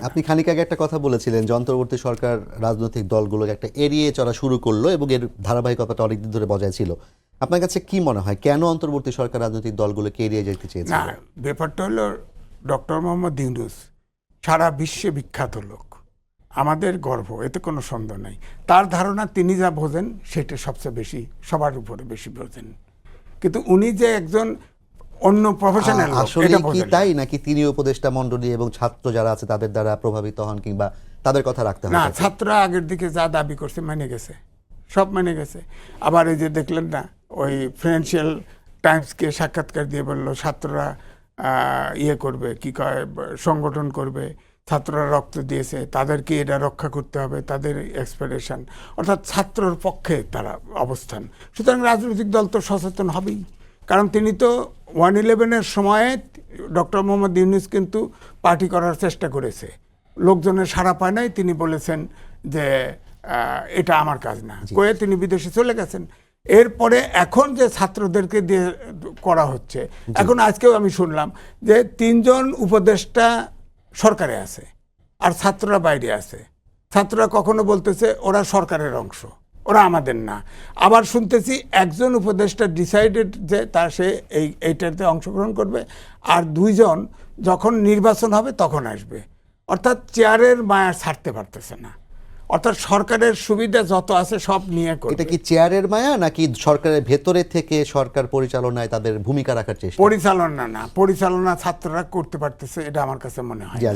আপনি খানিক আগে একটা কথা বলেছিলেন যে অন্তর্বর্তী সরকার রাজনৈতিক দলগুলোকে একটা এড়িয়ে চলা শুরু করলো এবং এর ধারাবাহিকতাটা অনেকদিন ধরে বজায় ছিল। আপনার কাছে কি মনে হয় কেন অন্তর্বর্তী সরকার রাজনৈতিক দলগুলোকে এড়িয়ে যেতে না, চেয়েছিল? ব্যাপারটা হলো ডক্টর মোহাম্মদ ইউনূস সারা বিশ্বে বিখ্যাত লোক, আমাদের গর্ব, এতে কোনো সন্দেহ নাই। তার ধারণা তিনি যা বোঝেন সেটা সবচেয়ে বেশি, সবার উপরে বেশি বোঝেন, কিন্তু উনি যে একজন অন্য প্রফেশনাল আসলে এটা কি বোঝেন না। তাই নাকি তিনি উপদেষ্টা মণ্ডলী এবং ছাত্র যারা আছে তাদের দ্বারা প্রভাবিত হন কিংবা তাদের কথা রাখতে হয় না, তাকে? ছাত্ররা আগের দিকে যা দাবি করছে মেনে গেছে, সব মেনে গেছে। আবার এই যে দেখলেন না, ওই ফিনান্সিয়াল টাইমসকে সাক্ষাৎকার দিয়ে বললো ছাত্ররা ইয়ে করবে, কি কয়, সংগঠন করবে, ছাত্ররা রক্ত দিয়েছে, তাদেরকে এটা রক্ষা করতে হবে, তাদের এক্সপেকটেশন, অর্থাৎ ছাত্রর পক্ষে তারা অবস্থান। সুতরাং রাজনৈতিক দল তো সচেতন হবেই, কারণ তিনি তো 1/11-এর সময়ে ডক্টর মোহাম্মদ ইউনূস কিন্তু পার্টি করার চেষ্টা করেছে, লোকজনের সাড়া পায় নাই, তিনি বলেছেন যে এটা আমার কাজ না, কয়ে তিনি বিদেশে চলে গেছেন। এরপরে এখন যে ছাত্রদেরকে দিয়ে করা হচ্ছে, এখন আজকেও আমি শুনলাম যে 3 জন উপদেষ্টা সরকারে আছে আর ছাত্ররা বাইরে আছে। ছাত্ররা কখনো বলতেছে ওরা সরকারের অংশ, ওরা আমাদের না। আবার শুনতেছি একজন উপদেষ্টা ডিসাইডেড যে সে এইটাতে অংশগ্রহণ করবে, আর 2 জন যখন নির্বাচন হবে তখন আসবে। অর্থাৎ চেয়ারের মায়া ছাড়তে পারতেছে না, অর্থাৎ সরকারের সুবিধা যত আছে সব নিয়ে এটা করবে। কি চেয়ারের মায়া নাকি সরকারের ভেতরে থেকে সরকার পরিচালনায় তাদের ভূমিকা রাখার চেষ্টা? পরিচালনা না, পরিচালনা ছাত্ররা করতে পারতেছে, এটা আমার কাছে মনে হয় জি, না।